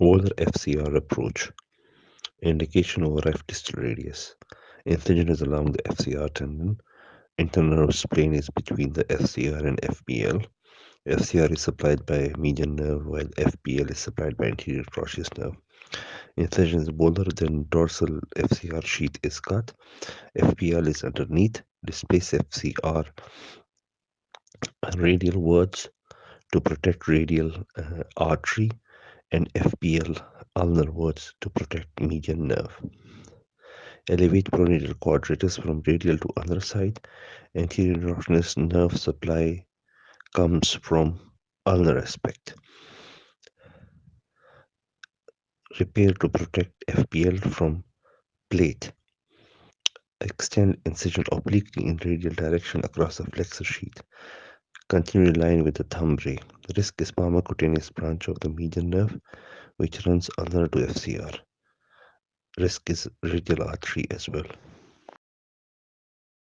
Volar FCR approach. Indication over F distal radius. Incision is along the FCR tendon. Internerve plane is between the FCR and FPL. FCR is supplied by median nerve while FPL is supplied by anterior trochleus nerve. Incision is bolder than dorsal FCR sheath is cut. FPL is underneath. Displace FCR radial wards to protect radial artery and FPL ulnar wards to protect median nerve. Elevate pronator quadratus from radial to ulnar side. Anterior trochleus nerve supply comes from ulnar aspect. Repair to protect FPL from plate. Extend incision obliquely in radial direction across the flexor sheath. Continue in line with the thumb ray. The risk is palmar-cutaneous branch of the median nerve, which runs ulnar to FCR. Risk is radial artery as well.